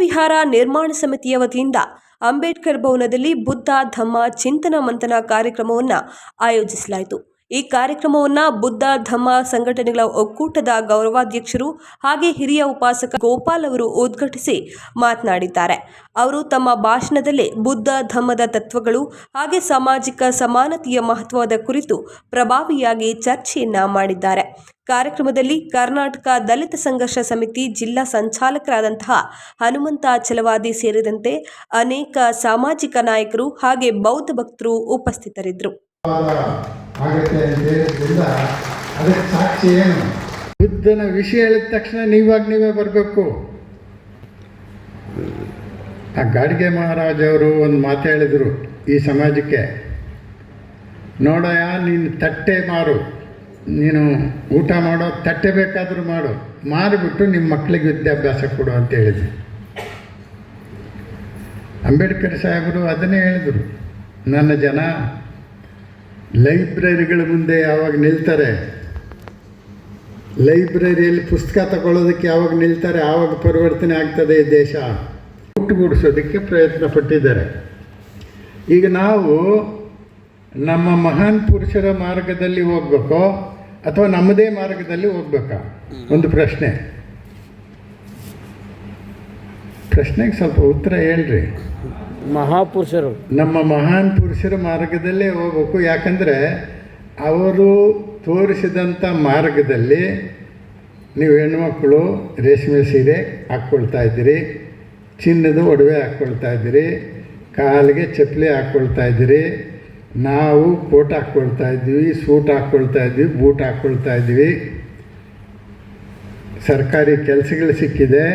ವಿಹಾರ ನಿರ್ಮಾಣ ಸಮಿತಿಯ ವತಿಯಿಂದ ಅಂಬೇಡ್ಕರ್ ಭವನದಲ್ಲಿ ಬುದ್ಧ ಧಮ್ಮ ಚಿಂತನ ಮಂಥನ ಕಾರ್ಯಕ್ರಮವನ್ನು ಆಯೋಜಿಸಲಾಯಿತು. ಈ ಕಾರ್ಯಕ್ರಮವನ್ನು ಬುದ್ಧ ಧಮ್ಮ ಸಂಘಟನೆಗಳ ಒಕ್ಕೂಟದ ಗೌರವಾಧ್ಯಕ್ಷರು ಹಾಗೆ ಹಿರಿಯ ಉಪಾಸಕ ಗೋಪಾಲ್ ಅವರು ಉದ್ಘಾಟಿಸಿ ಮಾತನಾಡಿದ್ದಾರೆ. ಅವರು ತಮ್ಮ ಭಾಷಣದಲ್ಲಿ ಬುದ್ಧ ಧಮ್ಮದ ತತ್ವಗಳು ಹಾಗೆ ಸಾಮಾಜಿಕ ಸಮಾನತೆಯ ಮಹತ್ವದ ಕುರಿತು ಪ್ರಭಾವಿಯಾಗಿ ಚರ್ಚೆಯನ್ನ ಮಾಡಿದ್ದಾರೆ. ಕಾರ್ಯಕ್ರಮದಲ್ಲಿ ಕರ್ನಾಟಕ ದಲಿತ ಸಂಘರ್ಷ ಸಮಿತಿ ಜಿಲ್ಲಾ ಸಂಚಾಲಕರಾದಂತಹ ಹನುಮಂತ ಛಲವಾದಿ ಸೇರಿದಂತೆ ಅನೇಕ ಸಾಮಾಜಿಕ ನಾಯಕರು ಹಾಗೆ ಬೌದ್ಧ ಭಕ್ತರು ಉಪಸ್ಥಿತರಿದ್ದರು. ಅದಕ್ಕೆ ಸಾಕ್ಷಿ ಏನು? ಬುದ್ಧನ ವಿಷಯ ಹೇಳಿದ ತಕ್ಷಣ ನೀವೇ ಬರಬೇಕು. ಆ ಗಾಡ್ಗೆ ಮಹಾರಾಜ್ ಅವರು ಒಂದು ಮಾತು ಹೇಳಿದರು ಈ ಸಮಾಜಕ್ಕೆ, ನೋಡಯ್ಯ ನೀನು ತಟ್ಟೆ ಮಾರು, ನೀನು ಊಟ ಮಾಡೋ ತಟ್ಟೆ ಬೇಕಾದರೂ ಮಾರಿಬಿಟ್ಟು ನಿಮ್ಮ ಮಕ್ಕಳಿಗೆ ವಿದ್ಯಾಭ್ಯಾಸ ಕೊಡು ಅಂತ ಹೇಳಿದರು. ಅಂಬೇಡ್ಕರ್ ಸಾಹೇಬರು ಅದನ್ನೇ ಹೇಳಿದರು. ನನ್ನ ಜನ ಲೈಬ್ರರಿಗಳ ಮುಂದೆ ಯಾವಾಗ ನಿಲ್ತಾರೆ, ಲೈಬ್ರರಿಯಲ್ಲಿ ಪುಸ್ತಕ ತಗೊಳ್ಳೋದಕ್ಕೆ ಯಾವಾಗ ನಿಲ್ತಾರೆ ಆವಾಗ ಪರಿವರ್ತನೆ ಆಗ್ತದೆ ಈ ದೇಶ. ಒಟ್ಟುಗೂಡಿಸೋದಕ್ಕೆ ಪ್ರಯತ್ನ ಪಟ್ಟಿದ್ದಾರೆ. ಈಗ ನಾವು ನಮ್ಮ ಮಹಾನ್ ಪುರುಷರ ಮಾರ್ಗದಲ್ಲಿ ಹೋಗ್ಬೇಕೋ ಅಥವಾ ನಮ್ಮದೇ ಮಾರ್ಗದಲ್ಲಿ ಹೋಗ್ಬೇಕಾ? ಒಂದು ಪ್ರಶ್ನೆಗೆ ಸ್ವಲ್ಪ ಉತ್ತರ ಹೇಳ್ರಿ. ಮಹಾಪುರುಷರು ನಮ್ಮ ಮಹಾನ್ ಪುರುಷರ ಮಾರ್ಗದಲ್ಲೇ ಹೋಗ್ಬೇಕು. ಯಾಕಂದರೆ ಅವರು ತೋರಿಸಿದಂಥ ಮಾರ್ಗದಲ್ಲಿ ನೀವು ಹೆಣ್ಮಕ್ಕಳು ರೇಷ್ಮೆ ಸೀರೆ ಹಾಕ್ಕೊಳ್ತಾ ಇದ್ದೀರಿ, ಚಿನ್ನದ ಒಡವೆ ಹಾಕ್ಕೊಳ್ತಾ ಇದ್ದೀರಿ, ಕಾಲಿಗೆ ಚಪ್ಪಲಿ ಹಾಕ್ಕೊಳ್ತಾ ಇದ್ದೀರಿ, ನಾವು ಕೋಟ್ ಹಾಕ್ಕೊಳ್ತಾ ಇದ್ದೀವಿ, ಸೂಟ್ ಹಾಕ್ಕೊಳ್ತಾ ಇದ್ದೀವಿ, ಬೂಟ್ ಹಾಕ್ಕೊಳ್ತಾ ಇದ್ದೀವಿ, ಸರ್ಕಾರಿ ಕೆಲಸಗಳು ಸಿಕ್ಕಿದೆ,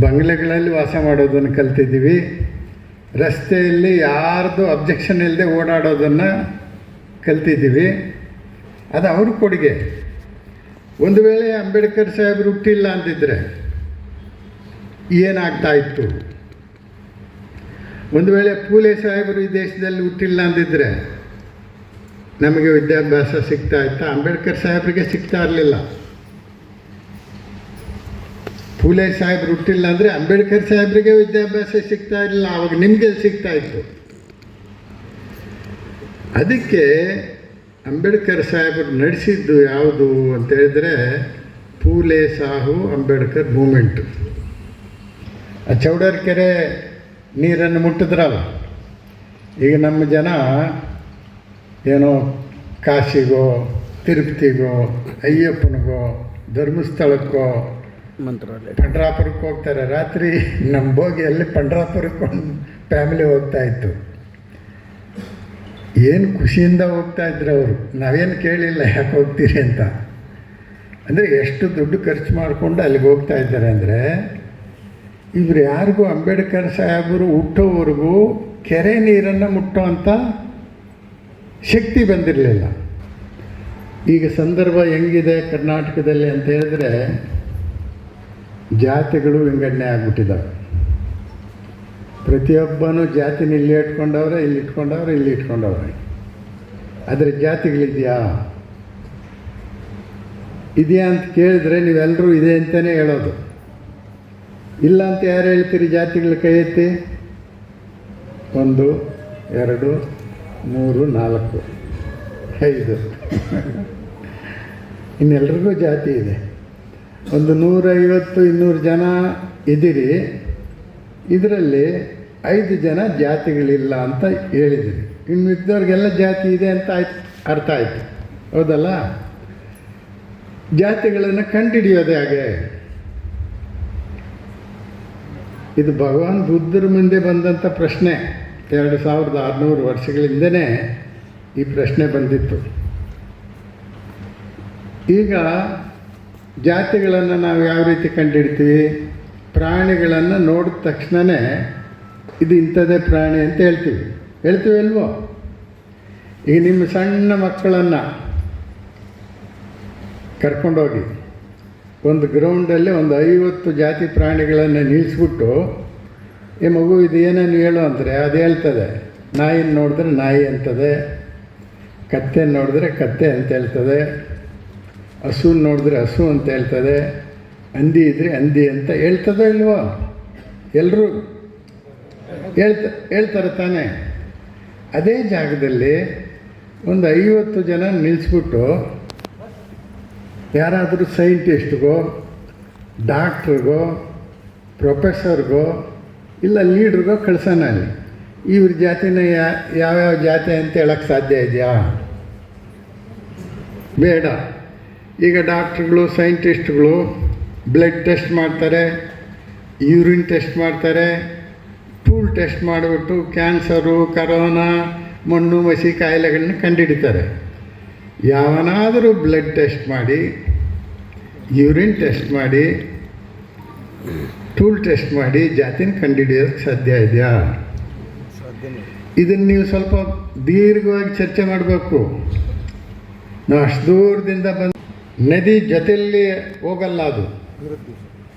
ಬಂಗ್ಲೆಗಳಲ್ಲಿ ವಾಸ ಮಾಡೋದನ್ನು ಕಲ್ತಿದ್ದೀವಿ, ರಸ್ತೆಯಲ್ಲಿ ಯಾರ್ದು ಅಬ್ಜೆಕ್ಷನ್ ಇಲ್ಲದೆ ಓಡಾಡೋದನ್ನು ಕಲ್ತಿದ್ದೀವಿ. ಅದು ಅವ್ರ ಕೊಡುಗೆ. ಒಂದು ವೇಳೆ ಅಂಬೇಡ್ಕರ್ ಸಾಹೇಬರು ಹುಟ್ಟಿಲ್ಲ ಅಂತಿದ್ದರೆ ಏನಾಗ್ತಾಯಿತ್ತು? ಒಂದು ವೇಳೆ ಫೂಲೆ ಸಾಹೇಬರು ಈ ದೇಶದಲ್ಲಿ ಹುಟ್ಟಿಲ್ಲ ಅಂದಿದ್ದರೆ ನಮಗೆ ವಿದ್ಯಾಭ್ಯಾಸ ಸಿಗ್ತಾ ಇತ್ತಾ? ಅಂಬೇಡ್ಕರ್ ಸಾಹೇಬರಿಗೆ ಸಿಗ್ತಾ ಇರಲಿಲ್ಲ. ಫೂಲೆ ಸಾಹೇಬರು ಹುಟ್ಟಿಲ್ಲ ಅಂದರೆ ಅಂಬೇಡ್ಕರ್ ಸಾಹೇಬರಿಗೆ ವಿದ್ಯಾಭ್ಯಾಸ ಸಿಗ್ತಾ ಇರಲಿಲ್ಲ, ಆವಾಗ ನಿಮಗೆ ಸಿಗ್ತಾ ಇತ್ತು. ಅದಕ್ಕೆ ಅಂಬೇಡ್ಕರ್ ಸಾಹೇಬರು ನಡೆಸಿದ್ದು ಯಾವುದು ಅಂತ ಹೇಳಿದರೆ ಫೂಲೆ ಸಾಹು ಅಂಬೇಡ್ಕರ್ ಮೂಮೆಂಟು. ಆ ಚೌಡರ್ಕೆರೆ ನೀರನ್ನು ಮುಟ್ಟಿದ್ರಲ್ಲ, ಈಗ ನಮ್ಮ ಜನ ಏನೋ ಕಾಶಿಗೋ ತಿರುಪತಿಗೋ ಅಯ್ಯಪ್ಪನಿಗೋ ಧರ್ಮಸ್ಥಳಕ್ಕೋ ಪಂಡ್ರಾಪುರಕ್ಕೆ ಹೋಗ್ತಾರೆ. ರಾತ್ರಿ ನಮ್ಮ ಬೋಗಿಯಲ್ಲಿ ಪಂಡ್ರಾಪುರಕ್ಕೆ ಫ್ಯಾಮಿಲಿ ಹೋಗ್ತಾಯಿತ್ತು. ಏನು ಖುಷಿಯಿಂದ ಹೋಗ್ತಾಯಿದ್ರು ಅವರು. ನಾವೇನು ಕೇಳಿಲ್ಲ ಯಾಕೆ ಹೋಗ್ತೀರಿ ಅಂತ. ಅಂದರೆ ಎಷ್ಟು ದುಡ್ಡು ಖರ್ಚು ಮಾಡಿಕೊಂಡು ಅಲ್ಲಿಗೆ ಹೋಗ್ತಾ ಇದ್ದಾರೆ ಅಂದರೆ, ಇವರು ಯಾರಿಗೂ ಅಂಬೇಡ್ಕರ್ ಸಾಹೇಬರು ಹುಟ್ಟೋವರೆಗೂ ಕೆರೆ ನೀರನ್ನು ಮುಟ್ಟೋ ಅಂಥ ಶಕ್ತಿ ಬಂದಿರಲಿಲ್ಲ. ಈಗ ಸಂದರ್ಭ ಹೆಂಗಿದೆ ಕರ್ನಾಟಕದಲ್ಲಿ ಅಂತ ಹೇಳಿದ್ರೆ, ಜಾತಿಗಳು ವಿಂಗಡಣೆ ಆಗಿಬಿಟ್ಟಿದ್ದಾವೆ. ಪ್ರತಿಯೊಬ್ಬನೂ ಜಾತಿನ ಇಲ್ಲಿ ಇಟ್ಕೊಂಡವ್ರೆ, ಇಲ್ಲಿ ಇಟ್ಕೊಂಡವ್ರೆ. ಆದರೆ ಜಾತಿಗಳಿದೆಯಾ ಅಂತ ಕೇಳಿದ್ರೆ ನೀವೆಲ್ಲರೂ ಇದೆ ಅಂತಲೇ ಹೇಳೋದು. ಇಲ್ಲ ಅಂತ ಯಾರು ಹೇಳ್ತೀರಿ? ಜಾತಿಗಳ ಕೈ ಎತ್ತಿ. 1 2 3 4 5 ಇನ್ನೆಲ್ರಿಗೂ ಜಾತಿ ಇದೆ. ಒಂದು 150-200 ಜನ ಇದ್ದೀರಿ, ಇದರಲ್ಲಿ 5 ಜನ ಜಾತಿಗಳಿಲ್ಲ ಅಂತ ಹೇಳಿದಿರಿ. ಇನ್ನು ಮಿಕ್ಕಿದವ್ರಿಗೆಲ್ಲ ಜಾತಿ ಇದೆ ಅಂತ ಅರ್ಥ ಆಯಿತು, ಹೌದಲ್ಲ? ಜಾತಿಗಳನ್ನು ಕಂಡುಹಿಡಿಯೋದೇ ಹಾಗೆ. ಇದು ಭಗವಾನ್ ಬುದ್ಧರ ಮುಂದೆ ಬಂದಂಥ ಪ್ರಶ್ನೆ. 2600 ವರ್ಷಗಳಿಂದನೇ ಈ ಪ್ರಶ್ನೆ ಬಂದಿತ್ತು. ಈಗ ಜಾತಿಗಳನ್ನು ನಾವು ಯಾವ ರೀತಿ ಕಂಡುಹಿಡ್ತೀವಿ? ಪ್ರಾಣಿಗಳನ್ನು ನೋಡಿದ ತಕ್ಷಣವೇ ಇದು ಇಂಥದ್ದೇ ಪ್ರಾಣಿ ಅಂತ ಹೇಳ್ತೀವಿ ಅಲ್ವೋ? ಈಗ ನಿಮ್ಮ ಸಣ್ಣ ಮಕ್ಕಳನ್ನು ಕರ್ಕೊಂಡೋಗಿ ಒಂದು ಗ್ರೌಂಡಲ್ಲಿ ಒಂದು 50 ಜಾತಿ ಪ್ರಾಣಿಗಳನ್ನು ನಿಲ್ಲಿಸ್ಬಿಟ್ಟು, ಈ ಮಗು ಇದು ಏನೇನು ಹೇಳು ಅಂದರೆ ಅದು ಹೇಳ್ತದೆ. ನಾಯಿನ ನೋಡಿದ್ರೆ ನಾಯಿ ಅಂತದೆ, ಕತ್ತೆ ನೋಡಿದ್ರೆ ಕತ್ತೆ ಅಂತ ಹೇಳ್ತದೆ, ಹಸುನ ನೋಡಿದ್ರೆ ಹಸು ಅಂತ ಹೇಳ್ತದೆ, ಹಂದಿ ಇದ್ದರೆ ಹಂದಿ ಅಂತ ಹೇಳ್ತದೋ ಇಲ್ವೋ? ಎಲ್ಲರೂ ಹೇಳ್ತಾರೆ ತಾನೇ. ಅದೇ ಜಾಗದಲ್ಲಿ ಒಂದು 50 ಜನ ನಿಲ್ಲಿಸ್ಬಿಟ್ಟು ಯಾರಾದರೂ ಸೈಂಟಿಸ್ಟ್ಗೋ, ಡಾಕ್ಟ್ರಿಗೋ, ಪ್ರೊಫೆಸರ್ಗೋ ಇಲ್ಲ ಲೀಡ್ರಿಗೋ ಕಳ್ಸೋಣ ಅಲ್ಲಿ. ಇವ್ರ ಜಾತಿನ ಯಾವ್ಯಾವ ಜಾತಿ ಅಂತ ಹೇಳೋಕ್ಕೆ ಸಾಧ್ಯ ಇದೆಯಾ? ಬೇಡ. ಈಗ ಡಾಕ್ಟ್ರುಗಳು, ಸೈಂಟಿಸ್ಟ್ಗಳು ಬ್ಲಡ್ ಟೆಸ್ಟ್ ಮಾಡ್ತಾರೆ, ಯೂರಿನ್ ಟೆಸ್ಟ್ ಮಾಡ್ತಾರೆ, ಟೂಲ್ ಟೆಸ್ಟ್ ಮಾಡಿಬಿಟ್ಟು ಕ್ಯಾನ್ಸರು, ಕರೋನಾ, ಮಣ್ಣು ಮಸಿ ಕಾಯಿಲೆಗಳನ್ನ ಕಂಡುಹಿಡಿತಾರೆ. ಯಾವನಾದರೂ ಬ್ಲಡ್ ಟೆಸ್ಟ್ ಮಾಡಿ, ಯೂರಿನ್ ಟೆಸ್ಟ್ ಮಾಡಿ, ಟೂಲ್ ಟೆಸ್ಟ್ ಮಾಡಿ ಜಾತಿನ ಕಂಡುಹಿಡಿಯೋಕ್ಕೆ ಸಾಧ್ಯ ಇದೆಯಾ? ಇದನ್ನು ನೀವು ಸ್ವಲ್ಪ ದೀರ್ಘವಾಗಿ ಚರ್ಚೆ ಮಾಡಬೇಕು. ನಾವು ಅಷ್ಟು ದೂರದಿಂದ ಬಂದು ನದಿ ಜೊತೆಯಲ್ಲಿ ಹೋಗಲ್ಲ, ಅದು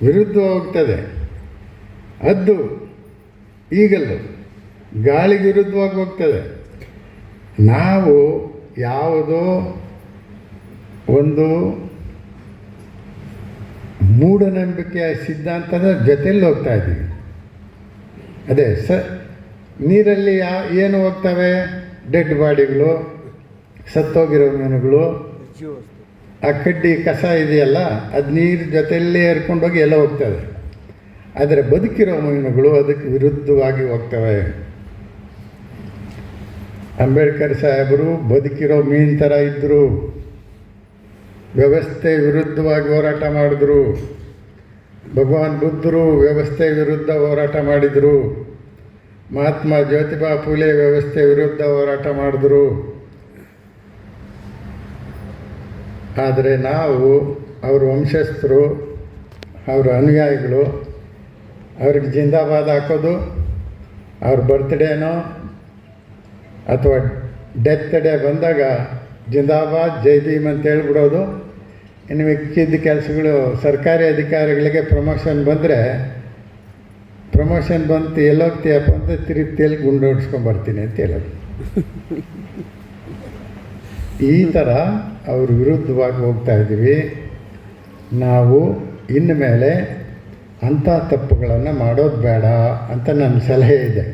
ವಿರುದ್ಧ ಹೋಗ್ತದೆ. ಹದ್ದು ಈಗಲ್ಲೂ ಗಾಳಿಗೆ ವಿರುದ್ಧವಾಗಿ ಹೋಗ್ತದೆ. ನಾವು ಯಾವುದೋ ಒಂದು ಮೂಢನಂಬಿಕೆಯ ಸಿದ್ಧಾಂತದ ಜೊತೆಯಲ್ಲಿ ಹೋಗ್ತಾ ಇದ್ದೀವಿ. ಅದೇ ನೀರಲ್ಲಿ ಏನು ಹೋಗ್ತವೆ? ಡೆಡ್ ಬಾಡಿಗಳು, ಸತ್ತೋಗಿರೋ ಮೀನುಗಳು, ಆ ಕಡ್ಡಿ ಕಸ ಇದೆಯಲ್ಲ, ಅದು ನೀರು ಜೊತೆಯಲ್ಲೇ ಹರ್ಕೊಂಡೋಗಿ ಎಲ್ಲ ಹೋಗ್ತವೆ. ಆದರೆ ಬದುಕಿರೋ ಮೀನುಗಳು ಅದಕ್ಕೆ ವಿರುದ್ಧವಾಗಿ ಹೋಗ್ತವೆ. ಅಂಬೇಡ್ಕರ್ ಸಾಹೇಬರು ಬದುಕಿರೋ ಮೀನು ಥರ ಇದ್ದರು, ವ್ಯವಸ್ಥೆ ವಿರುದ್ಧವಾಗಿ ಹೋರಾಟ ಮಾಡಿದ್ರು. ಭಗವಾನ್ ಬುದ್ಧರು ವ್ಯವಸ್ಥೆ ವಿರುದ್ಧ ಹೋರಾಟ ಮಾಡಿದರು. ಮಹಾತ್ಮ ಜ್ಯೋತಿಬಾ ಫುಲೆ ವ್ಯವಸ್ಥೆ ವಿರುದ್ಧ ಹೋರಾಟ ಮಾಡಿದ್ರು. ಆದರೆ ನಾವು ಅವ್ರ ವಂಶಸ್ಥರು, ಅವರ ಅನುಯಾಯಿಗಳು, ಅವ್ರಿಗೆ ಜಿಂದಾಬಾದ್ ಹಾಕೋದು, ಅವ್ರ ಬರ್ತ್ಡೇನೋ ಅಥವಾ ಡೆತ್ ಡೇ ಬಂದಾಗ ಜಿಂದಾಬಾದ್ ಜೈ ಭೀಮ್ ಅಂತ ಹೇಳ್ಬಿಡೋದು. ಇನ್ನು ಮಿಕ್ಕಿದ್ದ ಕೆಲಸಗಳು ಸರ್ಕಾರಿ ಅಧಿಕಾರಿಗಳಿಗೆ ಪ್ರಮೋಷನ್ ಬಂದರೆ, ಪ್ರಮೋಷನ್ ಬಂತು ಎಲ್ಲೋಗ್ತೀಯಪ್ಪ ಅಂತ ತಿರುಪ್ತಿಯಲ್ಲಿ ಗುಂಡು ಹೊಡ್ಸ್ಕೊಂಬರ್ತೀನಿ ಅಂತ ಹೇಳೋದು. ಈ ಥರ ಅವ್ರ ವಿರುದ್ಧವಾಗಿ ಹೋಗ್ತಾ ಇದ್ದೀವಿ. ನಾವು ಇನ್ನು ಮೇಲೆ ಅಂಥ ತಪ್ಪುಗಳನ್ನು ಮಾಡೋದು ಬೇಡ ಅಂತ ನನ್ನ ಸಲಹೆ ಇದೆ.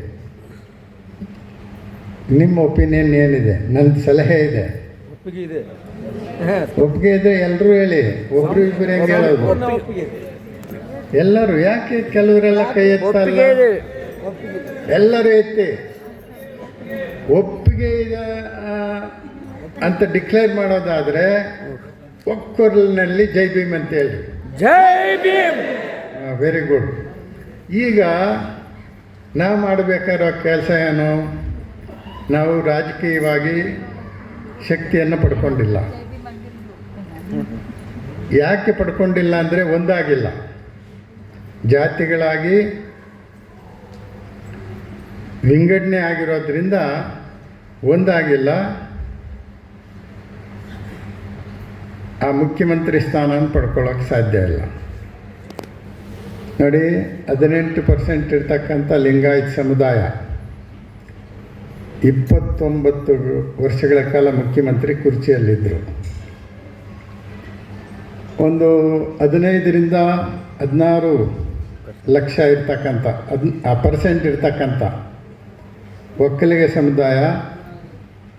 ನಿಮ್ಮ ಒಪಿನಿಯನ್ ಏನಿದೆ? ನನ್ನ ಸಲಹೆ ಇದೆ. ಒಪ್ಪಿಗೆ ಇದೆ. ಎಲ್ಲರೂ ಹೇಳಿ. ಒಬ್ರು ಇಬ್ಬರು ಹೆಂಗೆ ಹೇಳೋದು? ಎಲ್ಲರೂ. ಯಾಕೆ ಕೆಲವರೆಲ್ಲ ಕೈ ಎತ್ತಲ್ಲ? ಎಲ್ಲರೂ ಎತ್ತಿ ಒಪ್ಪಿಗೆ ಇದೆ ಅಂತ ಡಿಕ್ಲೇರ್ ಮಾಡೋದಾದರೆ ಒಕ್ಕೊರಲಿನಲ್ಲಿ ಜೈ ಭೀಮ್ ಅಂತ ಹೇಳಿ. ಜೈ ಭೀಮ್. Very good. ಈಗ ನಾವು ಮಾಡಬೇಕಾಗಿರೋ ಕೆಲಸ ಏನು? ನಾವು ರಾಜಕೀಯವಾಗಿ ಶಕ್ತಿಯನ್ನು ಪಡ್ಕೊಂಡಿಲ್ಲ. ಯಾಕೆ ಪಡ್ಕೊಂಡಿಲ್ಲ ಅಂದರೆ ಒಂದಾಗಿಲ್ಲ. ಜಾತಿಗಳಾಗಿ ವಿಂಗಡಣೆ ಆಗಿರೋದ್ರಿಂದ ಒಂದಾಗಿಲ್ಲ. ಆ ಮುಖ್ಯಮಂತ್ರಿ ಸ್ಥಾನವನ್ನು ಪಡ್ಕೊಳ್ಳೋಕ್ಕೆ ಸಾಧ್ಯ ಇಲ್ಲ. ನೋಡಿ, 18% ಇರ್ತಕ್ಕಂಥ ಲಿಂಗಾಯತ್ ಸಮುದಾಯ 29 ವರ್ಷಗಳ ಕಾಲ ಮುಖ್ಯಮಂತ್ರಿ ಕುರ್ಚಿಯಲ್ಲಿದ್ದರು. ಒಂದು 15ರಿಂದ 16 ಲಕ್ಷ ಇರ್ತಕ್ಕಂಥ ಪರ್ಸೆಂಟ್ ಇರ್ತಕ್ಕಂಥ ಒಕ್ಕಲಿಗ ಸಮುದಾಯ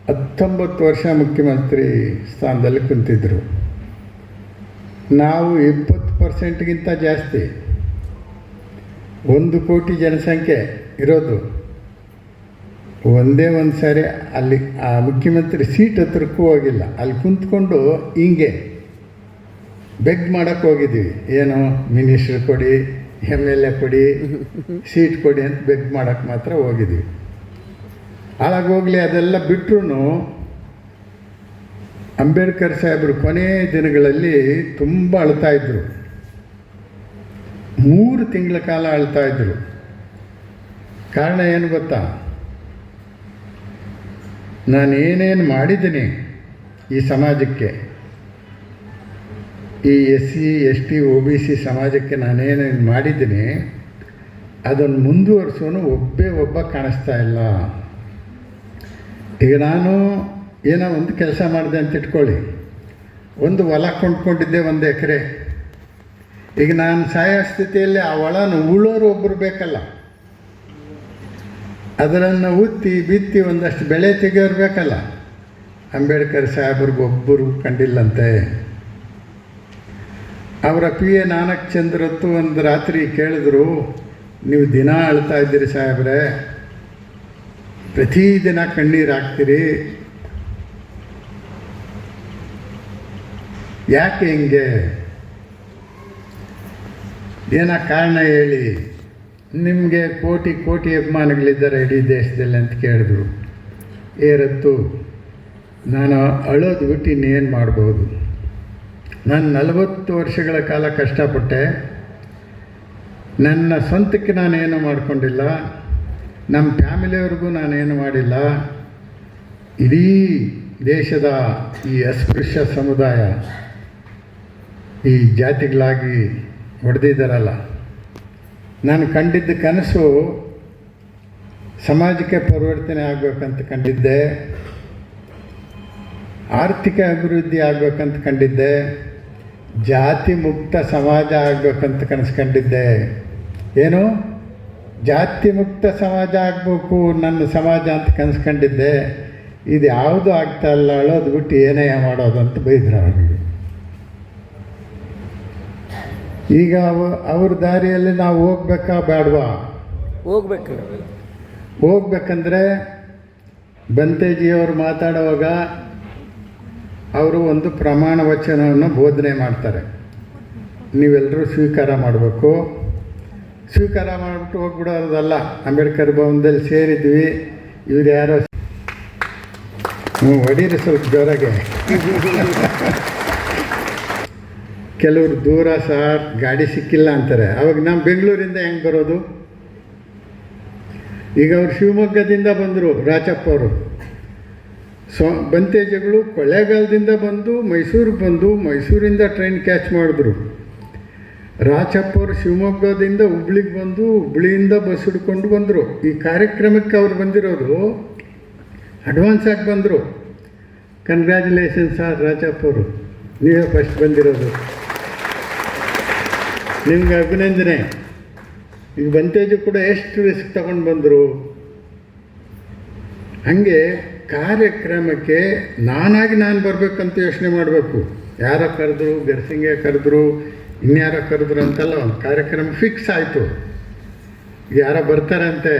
19 ವರ್ಷ ಮುಖ್ಯಮಂತ್ರಿ ಸ್ಥಾನದಲ್ಲಿ ಕುಂತಿದ್ದರು. ನಾವು 20%ಗಿಂತ ಜಾಸ್ತಿ, 1 ಕೋಟಿ ಜನಸಂಖ್ಯೆ ಇರೋದು. ಒಂದೇ ಒಂದು ಸಾರಿ ಅಲ್ಲಿ ಆ ಮುಖ್ಯಮಂತ್ರಿ ಸೀಟ್ ಹತ್ರಕ್ಕೂ ಹೋಗಿಲ್ಲ. ಅಲ್ಲಿ ಕುಂತ್ಕೊಂಡು ಹಿಂಗೆ ಬೆಗ್ ಮಾಡೋಕ್ಕೆ ಹೋಗಿದ್ದೀವಿ. ಏನು, ಮಿನಿಸ್ಟ್ರ್ ಕೊಡಿ, MLA ಕೊಡಿ, ಸೀಟ್ ಕೊಡಿ ಅಂತ ಬೆಗ್ ಮಾಡೋಕ್ಕೆ ಮಾತ್ರ ಹೋಗಿದ್ದೀವಿ. ಹಾಳಾಗೋಗಲಿ. ಅದೆಲ್ಲ ಬಿಟ್ಟರು ಅಂಬೇಡ್ಕರ್ ಸಾಹೇಬರು ಕೊನೆಯ ದಿನಗಳಲ್ಲಿ ತುಂಬ ಅಳ್ತಾಯಿದ್ರು. 3 ತಿಂಗಳ ಕಾಲ ಅಳ್ತಾಯಿದ್ರು. ಕಾರಣ ಏನು ಗೊತ್ತಾ? ನಾನು ಏನೇನು ಮಾಡಿದ್ದೀನಿ ಈ ಸಮಾಜಕ್ಕೆ, ಈ SC ST OBC ಸಮಾಜಕ್ಕೆ ನಾನೇನೇನು ಮಾಡಿದ್ದೀನಿ ಅದನ್ನು ಮುಂದುವರಿಸೋನು ಒಬ್ಬ ಕಾಣಿಸ್ತಾ ಇಲ್ಲ. ಈಗ ನಾನು ಏನೋ ಒಂದು ಕೆಲಸ ಮಾಡಿದೆ ಅಂತ ಇಟ್ಕೊಳ್ಳಿ. ಒಂದು ಹೊಲ ಕೊಂಡ್ಕೊಂಡಿದ್ದೆ 1 ಎಕರೆ. ಈಗ ನಾನು ಸಾಯೋ ಸ್ಥಿತಿಯಲ್ಲಿ ಆ ಒಳನ ಉಳೋರು ಒಬ್ಬರು ಬೇಕಲ್ಲ, ಅದನ್ನು ಉತ್ತಿ ಬಿತ್ತಿ ಒಂದಷ್ಟು ಬೆಳೆ ತೆಗೆಯೋರು ಬೇಕಲ್ಲ. ಅಂಬೇಡ್ಕರ್ ಸಾಹೇಬ್ರಿಗೊಬ್ಬರು ಕಂಡಿಲ್ಲಂತೆ. ಅವರ PA ನಾನಕ್ ಚಂದ್ರತ್ತು ಒಂದು ರಾತ್ರಿ ಕೇಳಿದ್ರು, ನೀವು ದಿನ ಅಳ್ತಾ ಇದ್ದೀರಿ ಸಾಹೇಬ್ರೆ, ಪ್ರತಿದಿನ ಕಣ್ಣೀರು ಹಾಕ್ತೀರಿ, ಯಾಕೆ ಹಿಂಗೆ, ಏನೋ ಕಾರಣ ಹೇಳಿ, ನಿಮಗೆ ಕೋಟಿ ಕೋಟಿ ಅಭಿಮಾನಿಗಳಿದ್ದಾರೆ ಇಡೀ ದೇಶದಲ್ಲಿ ಅಂತ ಕೇಳಿದ್ರು. ರತ್ತು, ನಾನು ಅಳೋದು ಬಿಟ್ಟು ಇನ್ನೇನು ಮಾಡ್ಬೋದು. ನಾನು 40 ವರ್ಷಗಳ ಕಾಲ ಕಷ್ಟಪಟ್ಟೆ, ನನ್ನ ಸ್ವಂತಕ್ಕೆ ನಾನೇನು ಮಾಡ್ಕೊಂಡಿಲ್ಲ, ನಮ್ಮ ಫ್ಯಾಮಿಲಿಯವ್ರಿಗೂ ನಾನೇನು ಮಾಡಿಲ್ಲ. ಇಡೀ ದೇಶದ ಈ ಅಸ್ಪೃಶ್ಯ ಸಮುದಾಯ, ಈ ಜಾತಿಗಳಾಗಿ ಹೊಡೆದಿದ್ದಾರಲ್ಲ, ನಾನು ಕಂಡಿದ್ದ ಕನಸು ಸಮಾಜಕ್ಕೆ ಪರಿವರ್ತನೆ ಆಗಬೇಕಂತ ಕಂಡಿದ್ದೆ, ಆರ್ಥಿಕ ಅಭಿವೃದ್ಧಿ ಆಗಬೇಕಂತ ಕಂಡಿದ್ದೆ, ಜಾತಿ ಮುಕ್ತ ಸಮಾಜ ಆಗಬೇಕಂತ ಕನಸು ಕಂಡಿದ್ದೆ. ಏನು ಜಾತಿ ಮುಕ್ತ ಸಮಾಜ ಆಗಬೇಕು ನನ್ನ ಸಮಾಜ ಅಂತ ಕನಸು ಕಂಡಿದ್ದೆ. ಇದು ಯಾವುದು ಆಗ್ತಾ ಇಲ್ಲ, ಅಳೋದು ಬಿಟ್ಟು ಏನೇ ಮಾಡೋದು ಅಂತ ಬೈದ್ರು ಅವರಿಗೆ. ಈಗ ಅವ್ರ ದಾರಿಯಲ್ಲಿ ನಾವು ಹೋಗ್ಬೇಕಾ ಬೇಡವಾ? ಹೋಗ್ಬೇಕಂದ್ರೆ ಬಂತೇಜಿಯವರು ಮಾತಾಡುವಾಗ ಅವರು ಒಂದು ಪ್ರಮಾಣ ವಚನವನ್ನು ಬೋಧನೆ ಮಾಡ್ತಾರೆ. ನೀವೆಲ್ಲರೂ ಸ್ವೀಕಾರ ಮಾಡಬೇಕು. ಸ್ವೀಕಾರ ಮಾಡಿಬಿಟ್ಟು ಹೋಗ್ಬಿಡೋದಲ್ಲ. ಅಂಬೇಡ್ಕರ್ ಭವನದಲ್ಲಿ ಸೇರಿದ್ವಿ, ಇವ್ರು ಯಾರೋ ಹೊಡೀರಿ ಸ್ವಲ್ಪ ಜೋರಾಗೆ. ಕೆಲವರು ದೂರ ಸಾರ್ ಗಾಡಿ ಸಿಕ್ಕಿಲ್ಲ ಅಂತಾರೆ. ಅವಾಗ ನಮ್ಮ ಬೆಂಗಳೂರಿಂದ ಹೆಂಗೆ ಬರೋದು? ಈಗ ಅವ್ರು ಶಿವಮೊಗ್ಗದಿಂದ ಬಂದರು, ರಾಚಪ್ಪ ಅವರು. ಬಂತೇಜಗಳು ಕೊಳ್ಳೇಗಾಲದಿಂದ ಬಂದು ಮೈಸೂರಿಗೆ ಬಂದು ಮೈಸೂರಿಂದ ಟ್ರೈನ್ ಕ್ಯಾಚ್ ಮಾಡಿದ್ರು. ರಾಚಪ್ಪ ಅವರು ಶಿವಮೊಗ್ಗದಿಂದ ಹುಬ್ಳಿಗೆ ಬಂದು ಹುಬ್ಳಿಯಿಂದ ಬಸ್ ಹಿಡ್ಕೊಂಡು ಬಂದರು. ಈ ಕಾರ್ಯಕ್ರಮಕ್ಕೆ ಅವ್ರು ಬಂದಿರೋರು ಅಡ್ವಾನ್ಸ್ ಆಗಿ ಬಂದರು. ಕಂಗ್ರ್ಯಾಚುಲೇಷನ್ ಸರ್ ರಾಚಪ್ಪ ಅವರು, ನೀವೇ ಫಸ್ಟ್ ಬಂದಿರೋದು, ನಿಮ್ಗೆ ಅಭಿನಂದನೆ. ಈಗ ಬಂತೇಜು ಕೂಡ ಎಷ್ಟು ರಿಸ್ಕ್ ತಗೊಂಡು ಬಂದರು. ಹಾಗೆ ಕಾರ್ಯಕ್ರಮಕ್ಕೆ ನಾನು ಬರಬೇಕಂತ ಯೋಚನೆ ಮಾಡಬೇಕು. ಯಾರೋ ಕರೆದ್ರು, ಗರ್ಸಿಂಗೆ ಕರೆದ್ರು, ಇನ್ಯಾರೋ ಕರೆದ್ರು ಅಂತೆಲ್ಲ ಒಂದು ಕಾರ್ಯಕ್ರಮ ಫಿಕ್ಸ್ ಆಯಿತು. ಯಾರೋ ಬರ್ತಾರಂತೆ,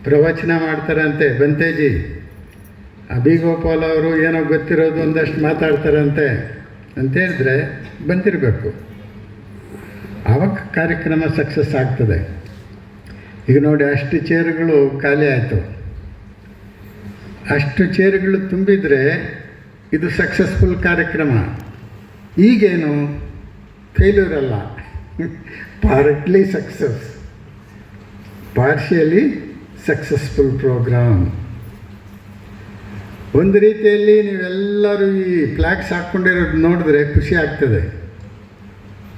ಪ್ರವಚನ ಮಾಡ್ತಾರಂತೆ ಬಂತೇಜಿ. ಬಿ ಗೋಪಾಲ್ ಅವರು ಏನೋ ಗೊತ್ತಿರೋದು ಒಂದಷ್ಟು ಮಾತಾಡ್ತಾರಂತೆ ಅಂತ ಹೇಳಿದ್ರೆ ಬಂದಿರಬೇಕು. ಆವಾಗ ಕಾರ್ಯಕ್ರಮ ಸಕ್ಸಸ್ ಆಗ್ತದೆ. ಈಗ ನೋಡಿ, ಅಷ್ಟು ಚೇರುಗಳು ಖಾಲಿ ಆಯಿತು. ಅಷ್ಟು ಚೇರುಗಳು ತುಂಬಿದರೆ ಇದು ಸಕ್ಸಸ್ಫುಲ್ ಕಾರ್ಯಕ್ರಮ. ಈಗೇನು ಫೇಲ್ಯೂರ್ ಅಲ್ಲ, partly success, partially successful programme. ಒಂದು ರೀತಿಯಲ್ಲಿ ನೀವೆಲ್ಲರೂ ಈ ಫ್ಲ್ಯಾಗ್ಸ್ ಹಾಕ್ಕೊಂಡಿರೋದು ನೋಡಿದ್ರೆ ಖುಷಿ ಆಗ್ತದೆ.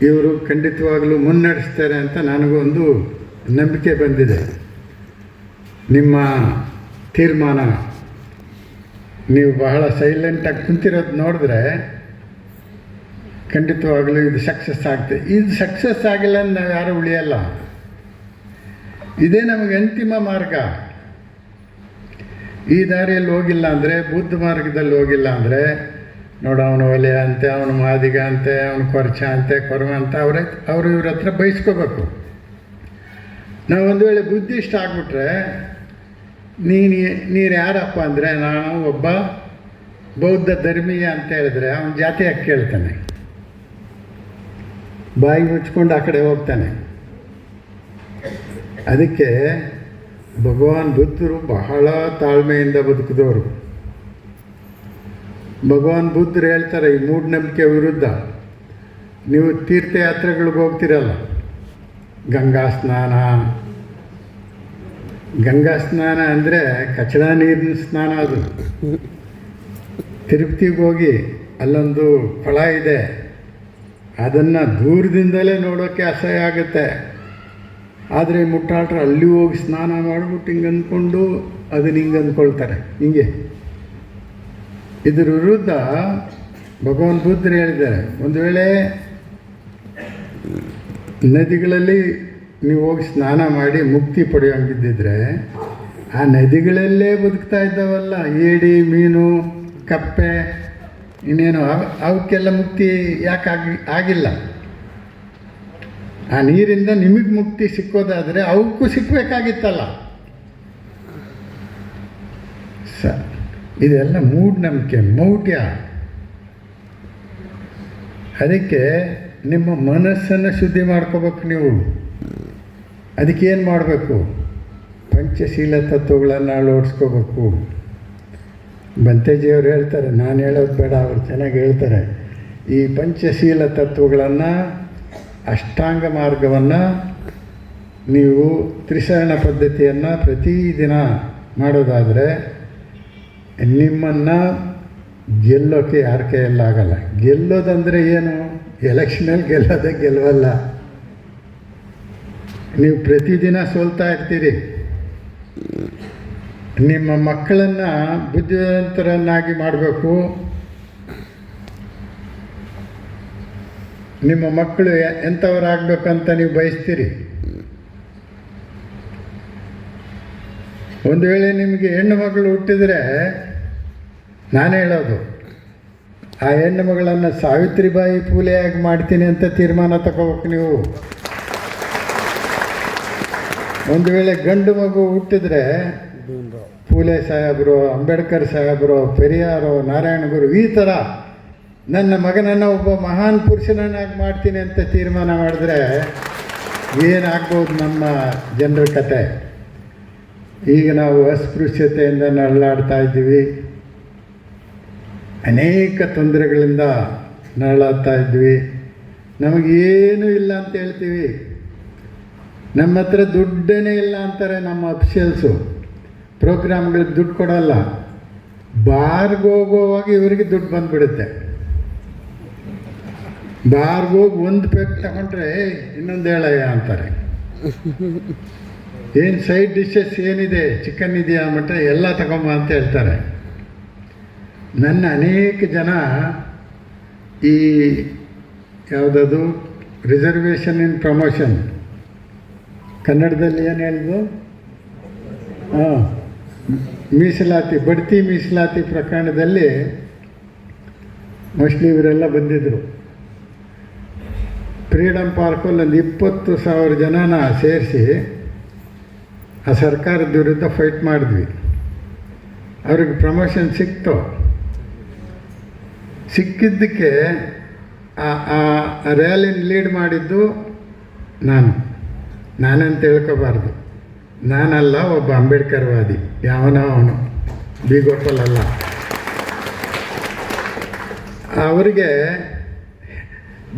ಇವರು ಖಂಡಿತವಾಗಲೂ ಮುನ್ನಡೆಸ್ತಾರೆ ಅಂತ ನನಗೊಂದು ನಂಬಿಕೆ ಬಂದಿದೆ. ನಿಮ್ಮ ತೀರ್ಮಾನ, ನೀವು ಬಹಳ ಸೈಲೆಂಟಾಗಿ ಕುಂತಿರೋದು ನೋಡಿದ್ರೆ ಖಂಡಿತವಾಗಲೂ ಇದು ಸಕ್ಸಸ್ ಆಗ್ತದೆ. ಇದು ಸಕ್ಸಸ್ ಆಗಿಲ್ಲ ಅಂದ್ರೆ ನಾವು ಯಾರೂ ಉಳಿಯಲ್ಲ. ಇದೇ ನಮಗೆ ಅಂತಿಮ ಮಾರ್ಗ. ಈ ದಾರಿಯಲ್ಲಿ ಹೋಗಿಲ್ಲ ಅಂದರೆ, ಬುದ್ಧ ಮಾರ್ಗದಲ್ಲಿ ಹೋಗಿಲ್ಲ ಅಂದರೆ, ನೋಡು ಅವನು ಒಲೆ ಅಂತೆ, ಅವನು ಮಾದಿಗ ಅಂತೆ, ಅವನು ಕೊರ್ಚ ಅಂತೆ, ಕೊರವ ಅಂತ ಅವರು ಇವ್ರ ಹತ್ರ ಬಯಸ್ಕೋಬೇಕು. ನಾವು ಒಂದು ವೇಳೆ ಬುದ್ಧಿಷ್ಟ ಆಗಿಬಿಟ್ರೆ, ನೀನು ಯಾರಪ್ಪ ಅಂದರೆ ನಾನು ಒಬ್ಬ ಬೌದ್ಧ ಧರ್ಮೀಯ ಅಂತ ಹೇಳಿದ್ರೆ ಅವನ ಜಾತಿ ಯಾಕೆ ಕೇಳ್ತಾನೆ? ಬಾಯಿ ಮುಚ್ಕೊಂಡು ಆ ಕಡೆ ಹೋಗ್ತಾನೆ. ಅದಕ್ಕೆ ಭಗವಾನ್ ಬುದ್ಧರು ಬಹಳ ತಾಳ್ಮೆಯಿಂದ ಬದುಕಿದವರು. ಭಗವಾನ್ ಬುದ್ಧರು ಹೇಳ್ತಾರೆ, ಈ ಮೂಢನಂಬಿಕೆ ವಿರುದ್ಧ ನೀವು ತೀರ್ಥಯಾತ್ರೆಗಳಿಗೆ ಹೋಗ್ತಿರಲ್ಲ, ಗಂಗಾ ಸ್ನಾನ ಅಂದರೆ ಕಚಡ ನೀರಿನ ಸ್ನಾನ. ಅದು ತಿರುಪತಿಗೆ ಹೋಗಿ ಅಲ್ಲೊಂದು ಕೊಳ ಇದೆ, ಅದನ್ನು ದೂರದಿಂದಲೇ ನೋಡೋಕ್ಕೆ ಅಸಹ್ಯ ಆಗುತ್ತೆ. ಆದರೆ ಮುಟ್ಟಾಟ್ರು ಅಲ್ಲಿ ಹೋಗಿ ಸ್ನಾನ ಮಾಡಿಬಿಟ್ಟು ಹಿಂಗೆ ಅಂದ್ಕೊಂಡು ಅದನ್ನು ಹಿಂಗೆ ಅಂದ್ಕೊಳ್ತಾರೆ. ಹಿಂಗೆ ಇದರ ವಿರುದ್ಧ ಭಗವಾನ್ ಬುದ್ಧರು ಹೇಳಿದ್ದಾರೆ, ಒಂದು ವೇಳೆ ನದಿಗಳಲ್ಲಿ ನೀವು ಹೋಗಿ ಸ್ನಾನ ಮಾಡಿ ಮುಕ್ತಿ ಪಡೆಯೋಂಗಿದ್ದಿದ್ರೆ ಆ ನದಿಗಳಲ್ಲೇ ಬದುಕ್ತಾ ಇದ್ದಾವಲ್ಲ ಏಡಿ ಮೀನು ಕಪ್ಪೆ ಇನ್ನೇನು ಅವಕ್ಕೆಲ್ಲ ಮುಕ್ತಿ ಯಾಕೆ ಆಗಿಲ್ಲ? ಆ ನೀರಿಂದ ನಿಮಗೆ ಮುಕ್ತಿ ಸಿಕ್ಕೋದಾದರೆ ಅವಕ್ಕೂ ಸಿಕ್ಕಬೇಕಾಗಿತ್ತಲ್ಲ. ಇದೆಲ್ಲ ಮೂಢನಂಬಿಕೆ, ಮೌಢ್ಯ. ಅದಕ್ಕೆ ನಿಮ್ಮ ಮನಸ್ಸನ್ನು ಶುದ್ಧಿ ಮಾಡ್ಕೋಬೇಕು ನೀವು. ಅದಕ್ಕೇನು ಮಾಡಬೇಕು? ಪಂಚಶೀಲ ತತ್ವಗಳನ್ನು ಅಳವಡಿಸ್ಕೋಬೇಕು. ಬಂತೇಜಿಯವರು ಹೇಳ್ತಾರೆ, ನಾನು ಹೇಳೋದು ಬೇಡ, ಅವರು ಚೆನ್ನಾಗಿ ಹೇಳ್ತಾರೆ. ಈ ಪಂಚಶೀಲ ತತ್ವಗಳನ್ನು, ಅಷ್ಟಾಂಗ ಮಾರ್ಗವನ್ನು ನೀವು ತ್ರಿಸರಣ ಪದ್ಧತಿಯನ್ನು ಪ್ರತಿದಿನ ಮಾಡೋದಾದರೆ ನಿಮ್ಮನ್ನು ಗೆಲ್ಲೋಕ್ಕೆ ಯಾರ ಕೈಯಲ್ಲಾಗಲ್ಲ. ಗೆಲ್ಲೋದಂದರೆ ಏನು? ಎಲೆಕ್ಷನಲ್ಲಿ ಗೆಲ್ಲವಲ್ಲ. ನೀವು ಪ್ರತಿದಿನ ಸೋಲ್ತಾ ಇರ್ತೀರಿ. ನಿಮ್ಮ ಮಕ್ಕಳನ್ನು ಬುದ್ಧಿವಂತರನ್ನಾಗಿ ಮಾಡಬೇಕು. ನಿಮ್ಮ ಮಕ್ಕಳು ಎಂಥವರಾಗಬೇಕಂತ ನೀವು ಬಯಸ್ತೀರಿ. ಒಂದು ವೇಳೆ ನಿಮಗೆ ಹೆಣ್ಣು ಮಗಳು ಹುಟ್ಟಿದರೆ, ನಾನು ಹೇಳೋದು, ಆ ಹೆಣ್ಣು ಮಗಳನ್ನು ಸಾವಿತ್ರಿಬಾಯಿ ಫೂಲೆಯಾಗಿ ಮಾಡ್ತೀನಿ ಅಂತ ತೀರ್ಮಾನ ತಗೋಬೇಕು ನೀವು. ಒಂದು ವೇಳೆ ಗಂಡು ಮಗು ಹುಟ್ಟಿದ್ರೆ ಫೂಲೆ ಸಾಹೇಬರು, ಅಂಬೇಡ್ಕರ್ ಸಾಹೇಬರು, ಪೆರಿಯಾರು, ನಾರಾಯಣ ಗುರು, ಈ ಥರ ನನ್ನ ಮಗನನ್ನು ಒಬ್ಬ ಮಹಾನ್ ಪುರುಷನನ್ನಾಗಿ ಮಾಡ್ತೀನಿ ಅಂತ ತೀರ್ಮಾನ ಮಾಡಿದ್ರೆ ಏನಾಗ್ಬೋದು ನಮ್ಮ ಜನರ ಕತೆ? ಈಗ ನಾವು ಅಸ್ಪೃಶ್ಯತೆಯಿಂದ ನರಳಾಡ್ತಾ ಇದ್ದೀವಿ, ಅನೇಕ ತೊಂದರೆಗಳಿಂದ ನರಳಾಡ್ತಾ ಇದ್ವಿ. ನಮಗೇನೂ ಇಲ್ಲ ಅಂತ ಹೇಳ್ತೀವಿ. ನಮ್ಮ ಹತ್ರ ದುಡ್ಡೇ ಇಲ್ಲ ಅಂತಾರೆ ನಮ್ಮ ಅಫಿಷಿಯಲ್ಸು. ಪ್ರೋಗ್ರಾಮ್ಗಳಿಗೆ ದುಡ್ಡು ಕೊಡೋಲ್ಲ. ಬಾರ್ಗೆ ಹೋಗುವಾಗ ಇವರಿಗೆ ದುಡ್ಡು ಬಂದುಬಿಡುತ್ತೆ. ಬಾರ್ಗೆ ಹೋಗಿ ಒಂದು ಪೇಕ್ ತಗೊಂಡ್ರೆ ಇನ್ನೊಂದು ಹೇಳಯ್ಯ ಅಂತಾರೆ. ಏನು ಸೈಡ್ ಡಿಶಸ್ ಏನಿದೆ, ಚಿಕನ್ ಇದೆಯಾ ಮಟ್ಟ ಎಲ್ಲ ತಗೊಂಬ ಅಂತ ಹೇಳ್ತಾರೆ. ನನ್ನ ಅನೇಕ ಜನ ಈ ಯಾವುದದು ರಿಸರ್ವೇಷನ್ ಇನ್ ಪ್ರಮೋಷನ್, ಕನ್ನಡದಲ್ಲಿ ಏನು ಹೇಳಿದ್ರು, ಮೀಸಲಾತಿ, ಬಡ್ತಿ ಮೀಸಲಾತಿ ಪ್ರಕರಣದಲ್ಲಿ ಮೋಸ್ಟ್ಲಿ ಇವರೆಲ್ಲ ಬಂದಿದ್ದರು. ಫ್ರೀಡಮ್ ಪಾರ್ಕಲ್ಲಿ ಒಂದು 20,000 ಜನನ ಸೇರಿಸಿ ಆ ಸರ್ಕಾರದ ವಿರುದ್ಧ ಫೈಟ್ ಮಾಡಿದ್ವಿ. ಅವ್ರಿಗೆ ಪ್ರಮೋಷನ್ ಸಿಕ್ತು. ಸಿಕ್ಕಿದ್ದಕ್ಕೆ ಆ ರ್ಯಾಲಿನ ಲೀಡ್ ಮಾಡಿದ್ದು ನಾನಂತ ಹೇಳ್ಕೋಬಾರ್ದು. ನಾನಲ್ಲ, ಒಬ್ಬ ಅಂಬೇಡ್ಕರ್ವಾದಿ, ಯಾವನೋ ಅವನು, ಬಿ ಗೋಪಾಲ್ ಅಲ್ಲ. ಅವರಿಗೆ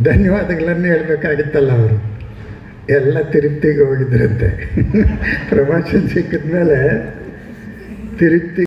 ಧನ್ಯವಾದಗಳನ್ನು ಹೇಳಬೇಕಾಗಿತ್ತಲ್ಲ. ಅವರು ಎಲ್ಲ ತಿರುಪ್ತಿಗೆ ಹೋಗಿದ್ರಂತೆ. ಪ್ರಮೋಷನ್ ಸಿಕ್ಕಿದ ಮೇಲೆ ತಿರುಪ್ತಿ